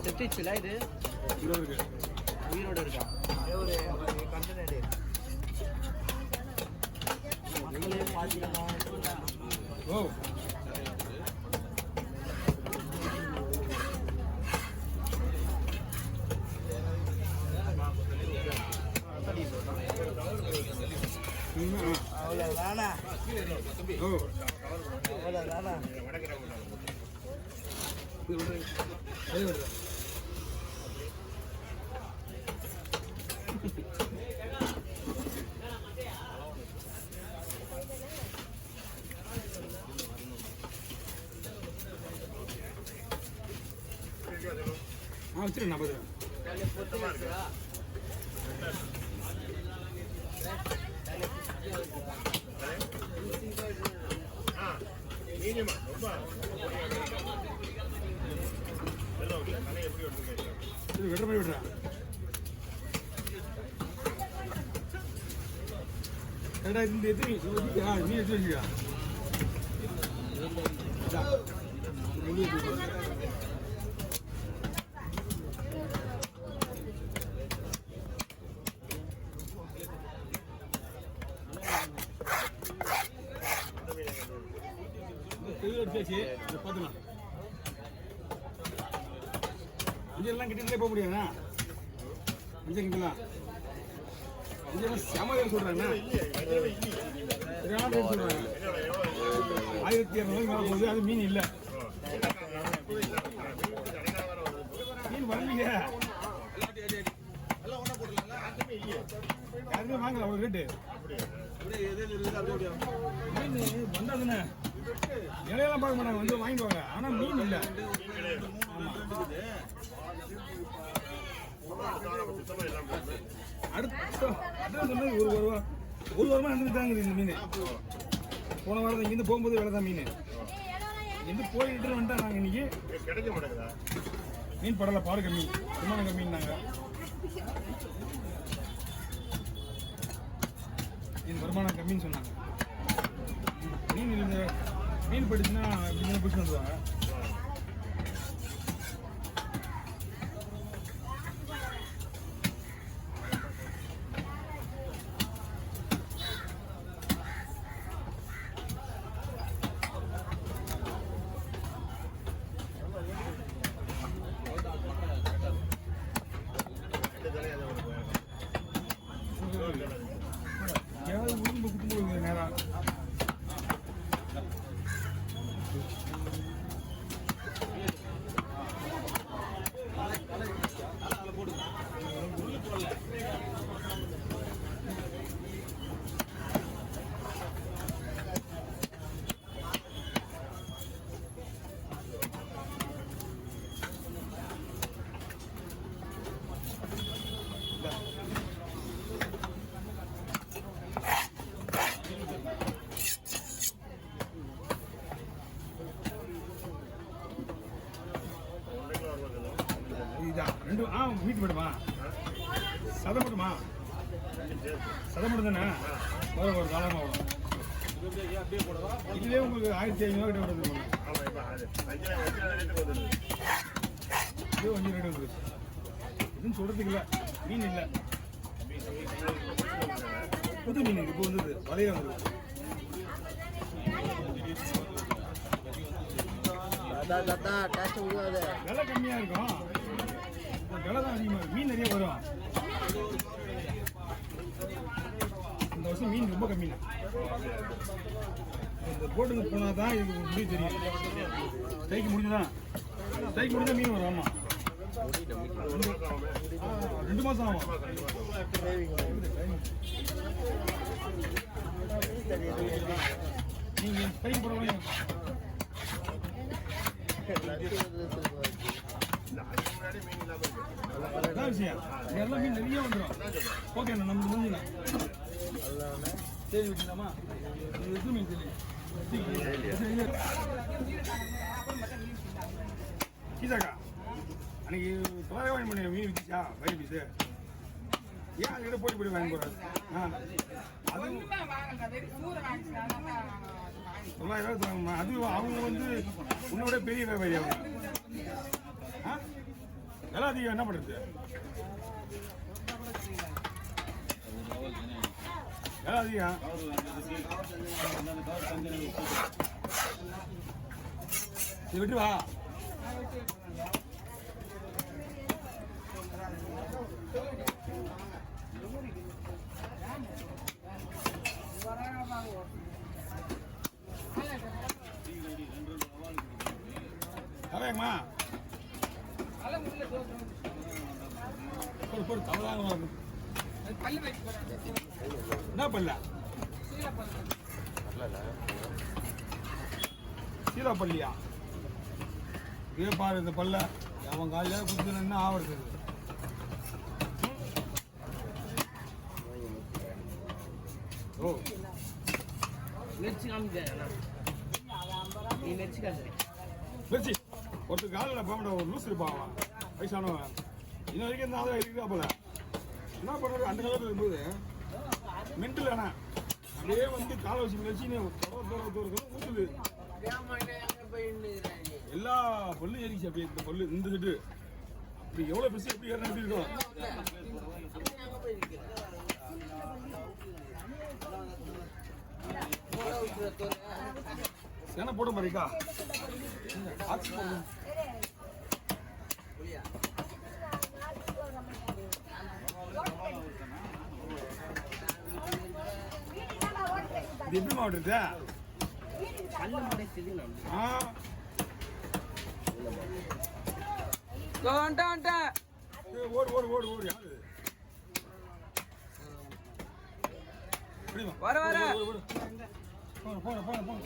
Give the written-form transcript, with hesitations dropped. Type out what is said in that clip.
செத்துச்சுல இது உயிரோட இருக்கா ஒரு கண்டனடு மக்களே பாத்தீங்கன்னா ஓ அவ்வளோதானா அவ்வளோதானா வச்சிருக்கேன் நான் வெட்டுற மாதிரி விடுறேன் ஏடா இந்த எத்தனை நீ எடுத்து வச்சுக்கா எடுத்தாச்சு பார்த்துக்கலாம் இங்கெல்லாம் கிட்டே போக முடியாதுண்ணா இங்கே கிட்டலாம் இங்கெல்லாம் செம சொல்கிறாங்க சொல்கிறாங்க 1200 மேலே போகுது அது மீன் இல்லை மீன் வரலையே யாருமே வாங்கல ஒரு ரேட்டு மீன் வந்தாதுண்ணே இலையெல்லாம் பார்க்க மாட்டாங்க வந்து வாங்கிடுவாங்க ஆனால் மீன் இல்லை அடுத்த ஒரு வாரமாக இருந்துட்டாங்க இந்த மீன் போன வாரம் இங்கேருந்து போகும்போது வேலை தான் மீன் இங்கேருந்து போயிட்டு வந்துட்டா நாங்கள் இன்னைக்கு கிடைக்க மாட்டேங்குதா மீன் படலை பாரு கம்மி சும்மா மீன் நாங்கள் மீன் வருமானம் கம்மின்னு சொன்னாங்க மீன் படிச்சுன்னா இப்படி பிடிச்சி வந்துடுவாங்க ஏதாவது உடம்பு குடும்பம் நேரம் ரெண்டு வீட்டு போயிடுமா சதம் மட்டுமா சதம் மட்டும் தானே ஒரு காலமாக வரும் இதுலேயே உங்களுக்கு 1500 கிட்ட வருது கொஞ்சம் ரேட்டு வந்துருச்சு எதுவும் சொல்கிறதுக்கு இல்லை மீன் இல்லை புது மீன் இப்போ வந்தது வலையே வந்தது விலை கம்மியாக இருக்கும் விலை தான் அதிகமாக மீன் நிறைய வரும் இந்த வருஷம் மீன் ரொம்ப கம்மி இந்த போட்டுக்கு போனால் தான் இது முடிவு தெரியும் ஸ்ட்ரைக்கு முடிஞ்சுதான் ஸ்ட்ரைக் முடிஞ்சால் மீன் வரும் ஆமாம் 2 மாதம் ஆகும் நீங்கள் ஸ்ட்ரைக் போடுறவங்க விஷயம் எல்லாம் மீன் நிறைய வந்துடும் ஓகே நம்ம முடிஞ்சுக்கலாம் சரி விட்டுலாமா எது மீன் தெரியும் கீதாக்கா அன்னைக்கு தொலைவாக வாங்கி பண்ணி மீன் விற்றுச்சா வயிறு பீஸு ஏன் அதுக்கிட்ட போய் வாங்கி போகிறாரு அது 9,000 தராங்கம்மா. அது அவங்க வந்து உன்னோட பெரிய வியாபாரி அவங்க. ஆ விலை அதிகம் என்ன பண்ணுறது? விலை அதிகம். இது விட்டு வா. வரேங்கம்மா. போடு தவறாக என்ன பல்ல? சீலாப்பள்ளியா? இதே பாரு இந்த பல்ல அவன் காலையில் குடிச்சு என்ன ஆவறது? ஓ நெச்சு காமிச்சேன் நீ நெச்சு காமிச்சேன் வச்சு ஒருத்தர் காலில் போக ஒரு லூஸ் இருப்பான் வயசானவன். இன்ன வரைக்கும் இந்த ஆதரவு இருக்கா போல. என்ன பண்ணுறது? அந்த காலத்தில் இருக்கும்போது மென்டல் வேணா அப்படியே வந்து காலை வச்சு வச்சு ஊற்றுது. எல்லா பொருளும் ஏறிச்சு. அப்படியே இந்த பொருள் இந்த செட்டு அப்படி எவ்வளோ பெருசு எப்படி ஏறினா எப்படி இருக்கும்? சேனை போட மாதிரிக்கா ஆச்சு போகும். இது எப்படி மாவட்டது? ஓடு ஓடு ஓடு ஓடு யாரு வர போன போன போன